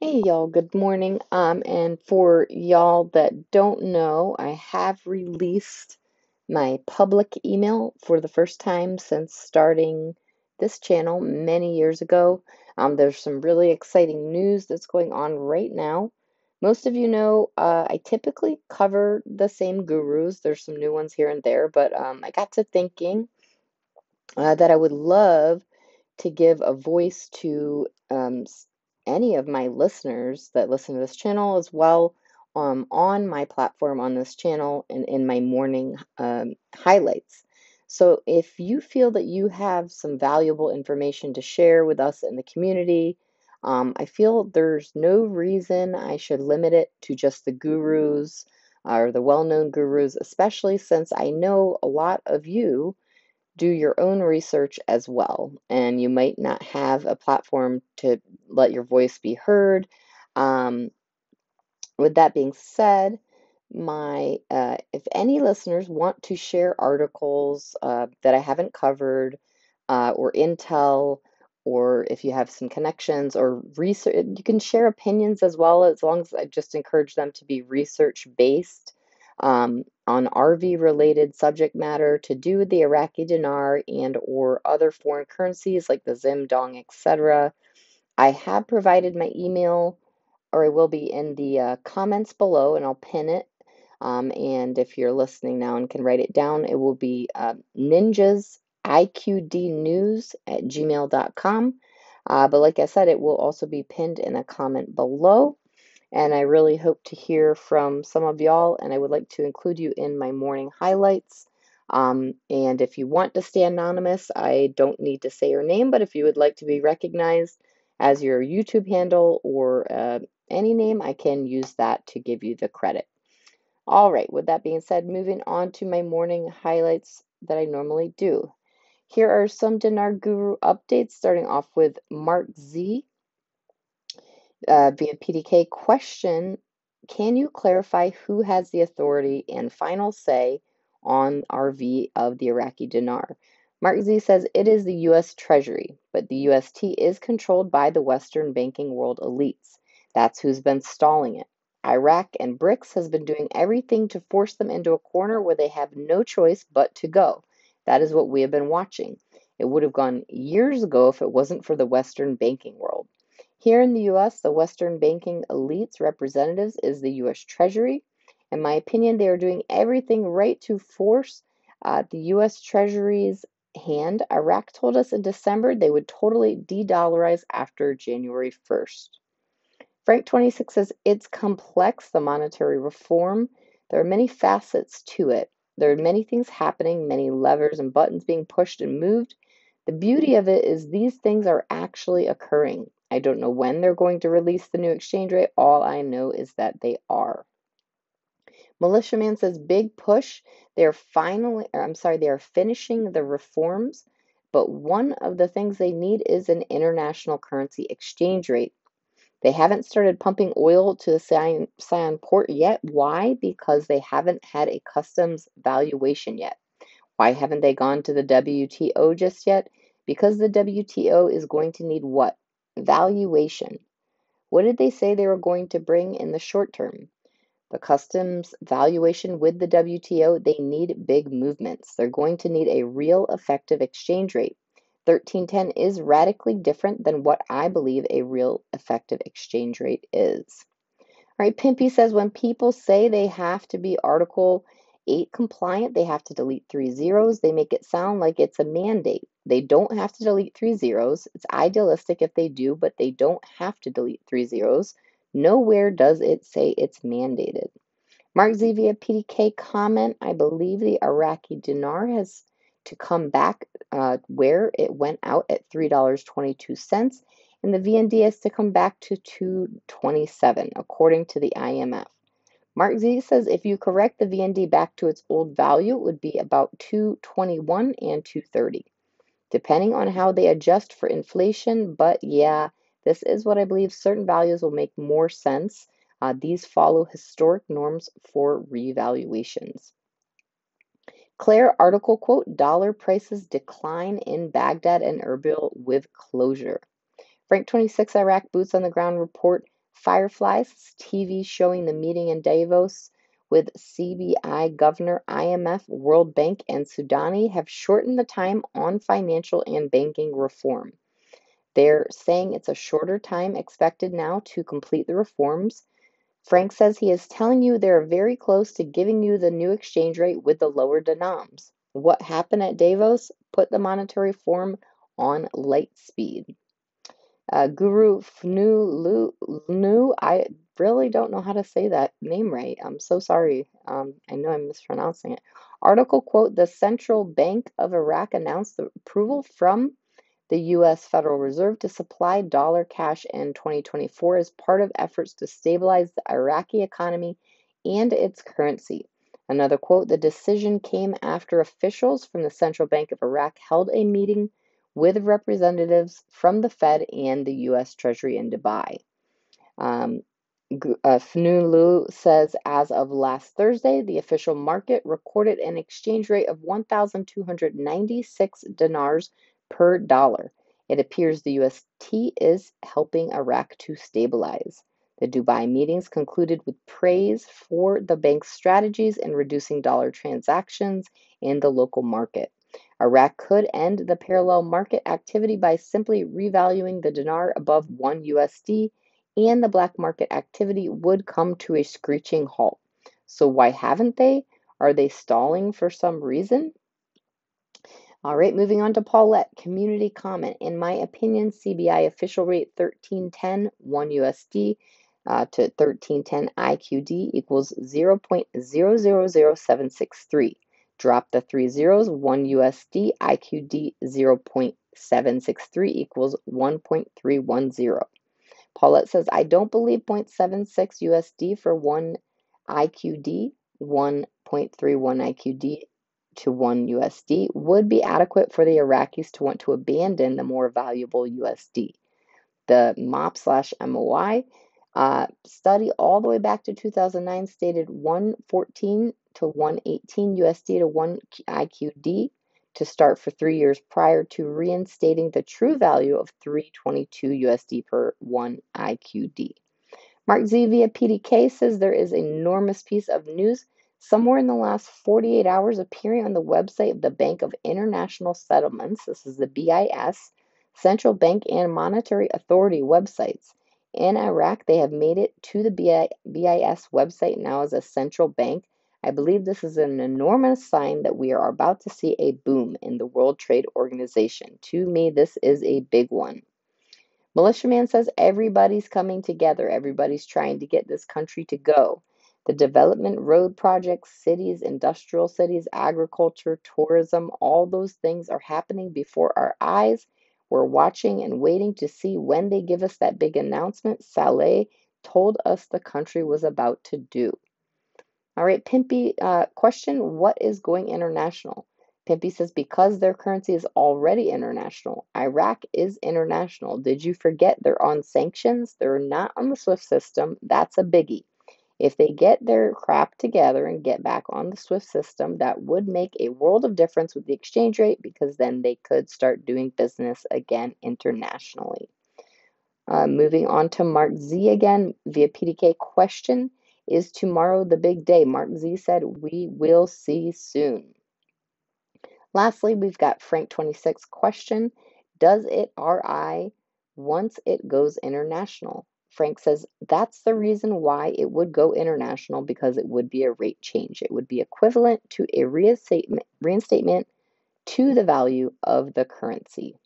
Hey y'all, good morning. And for y'all that don't know, I have released my public email for the first time since starting this channel many years ago. There's some really exciting news that's going on right now. Most of you know I typically cover the same gurus. There's some new ones here and there, but I got to thinking that I would love to give a voice to any of my listeners that listen to this channel as well on my platform on this channel and in my morning highlights. So if you feel that you have some valuable information to share with us in the community, I feel there's no reason I should limit it to just the gurus or the well-known gurus, especially since I know a lot of you do your own research as well. And you might not have a platform to let your voice be heard. Um, with that being said, my if any listeners want to share articles that I haven't covered or intel, or if you have some connections or research, you can share opinions as well, as long as I just encourage them to be research based on RV related subject matter to do with the Iraqi dinar and or other foreign currencies like the Zim, Dong, etc. I have provided my email, or it will be in the comments below, and I'll pin it. And if you're listening now and can write it down, it will be ninjasiqdnews@gmail.com. But like I said, it will also be pinned in a comment below. And I really hope to hear from some of y'all, and I would like to include you in my morning highlights. And if you want to stay anonymous, I don't need to say your name, but if you would like to be recognized as your YouTube handle or any name, I can use that to give you the credit. All right, with that being said, moving on to my morning highlights that I normally do. Here are some Dinar Guru updates, starting off with Mark Z via PDK question. Can you clarify who has the authority and final say on RV of the Iraqi dinar? Mark Z says it is the U.S. Treasury, but the UST is controlled by the Western banking world elites. That's who's been stalling it. Iraq and BRICS has been doing everything to force them into a corner where they have no choice but to go. That is what we have been watching. It would have gone years ago if it wasn't for the Western banking world. Here in the US, the Western banking elite's representatives is the US Treasury. In my opinion, they are doing everything right to force the US Treasury's hand. Iraq told us in December they would totally de dollarize after January 1st. Frank 26 says it's complex, the monetary reform. There are many facets to it. There are many things happening, many levers and buttons being pushed and moved. The beauty of it is these things are actually occurring. I don't know when they're going to release the new exchange rate. All I know is that they are. Militiaman says big push. They're finally, or I'm sorry, they are finishing the reforms, but one of the things they need is an international currency exchange rate. They haven't started pumping oil to the Sion port yet. Why? Because they haven't had a customs valuation yet. Why haven't they gone to the WTO just yet? Because the WTO is going to need what? Valuation. What did they say they were going to bring in the short term? The customs valuation with the WTO, they need big movements. They're going to need a real effective exchange rate. 1310 is radically different than what I believe a real effective exchange rate is. All right, Pimpy says when people say they have to be Article 8 compliant, they have to delete 3 zeros. They make it sound like it's a mandate. They don't have to delete 3 zeros. It's idealistic if they do, but they don't have to delete 3 zeros. Nowhere does it say it's mandated. Mark Z via PDK comment, I believe the Iraqi dinar has to come back where it went out at $3.22, and the VND has to come back to 227, according to the IMF. Mark Z says if you correct the VND back to its old value, it would be about 221 and 230, depending on how they adjust for inflation. But yeah, this is what I believe. Certain values will make more sense. These follow historic norms for revaluations. Claire article quote, dollar prices decline in Baghdad and Erbil with closure. Frank 26 Iraq boots on the ground report Fireflies TV showing the meeting in Davos with CBI Governor, IMF, World Bank, and Sudani have shortened the time on financial and banking reform. They're saying it's a shorter time expected now to complete the reforms. Frank says he is telling you they're very close to giving you the new exchange rate with the lower denoms. What happened at Davos put the monetary reform on light speed. Guru Fnu, I really don't know how to say that name right. I'm so sorry. I know I'm mispronouncing it. Article quote, the Central Bank of Iraq announced the approval from the U.S. Federal Reserve to supply dollar cash in 2024 as part of efforts to stabilize the Iraqi economy and its currency. Another quote, the decision came after officials from the Central Bank of Iraq held a meeting with representatives from the Fed and the U.S. Treasury in Dubai. Fnulu says as of last Thursday, the official market recorded an exchange rate of 1,296 dinars per dollar. It appears the UST is helping Iraq to stabilize. The Dubai meetings concluded with praise for the bank's strategies in reducing dollar transactions in the local market. Iraq could end the parallel market activity by simply revaluing the dinar above 1 USD, and the black market activity would come to a screeching halt. So why haven't they? Are they stalling for some reason? All right, moving on to Paulette. Community comment. In my opinion, CBI official rate 1310 1 USD to 1310 IQD equals 0.000763. Drop the 3 zeros, 1 USD IQD 0.763 equals 1.310. Paulette says, I don't believe 0.76 USD for 1 IQD, 1.31 IQD to 1 USD would be adequate for the Iraqis to want to abandon the more valuable USD. The MOP/MOI study all the way back to 2009 stated 114 to 118 USD to 1 IQD to start for 3 years prior to reinstating the true value of 322 USD per 1 IQD. Mark Z via PDK says there is an enormous piece of news somewhere in the last 48 hours appearing on the website of the Bank of International Settlements. This is the BIS, Central Bank and Monetary Authority websites. In Iraq, they have made it to the BIS website now as a central bank. I believe this is an enormous sign that we are about to see a boom in the World Trade Organization. To me, this is a big one. Militiaman says everybody's coming together. Everybody's trying to get this country to go. The development, road projects, cities, industrial cities, agriculture, tourism, all those things are happening before our eyes. We're watching and waiting to see when they give us that big announcement Saleh told us the country was about to do. All right, Pimpy, question, what is going international? Pimpy says, because their currency is already international. Iraq is international. Did you forget they're on sanctions? They're not on the SWIFT system. That's a biggie. If they get their crap together and get back on the SWIFT system, that would make a world of difference with the exchange rate because then they could start doing business again internationally. Moving on to Mark Z again via PDK question. Is tomorrow the big day? Mark Z said, we will see soon. Lastly, we've got Frank26 question. Does it RI once it goes international? Frank says, that's the reason why it would go international because it would be a rate change. It would be equivalent to a reinstatement to the value of the currency.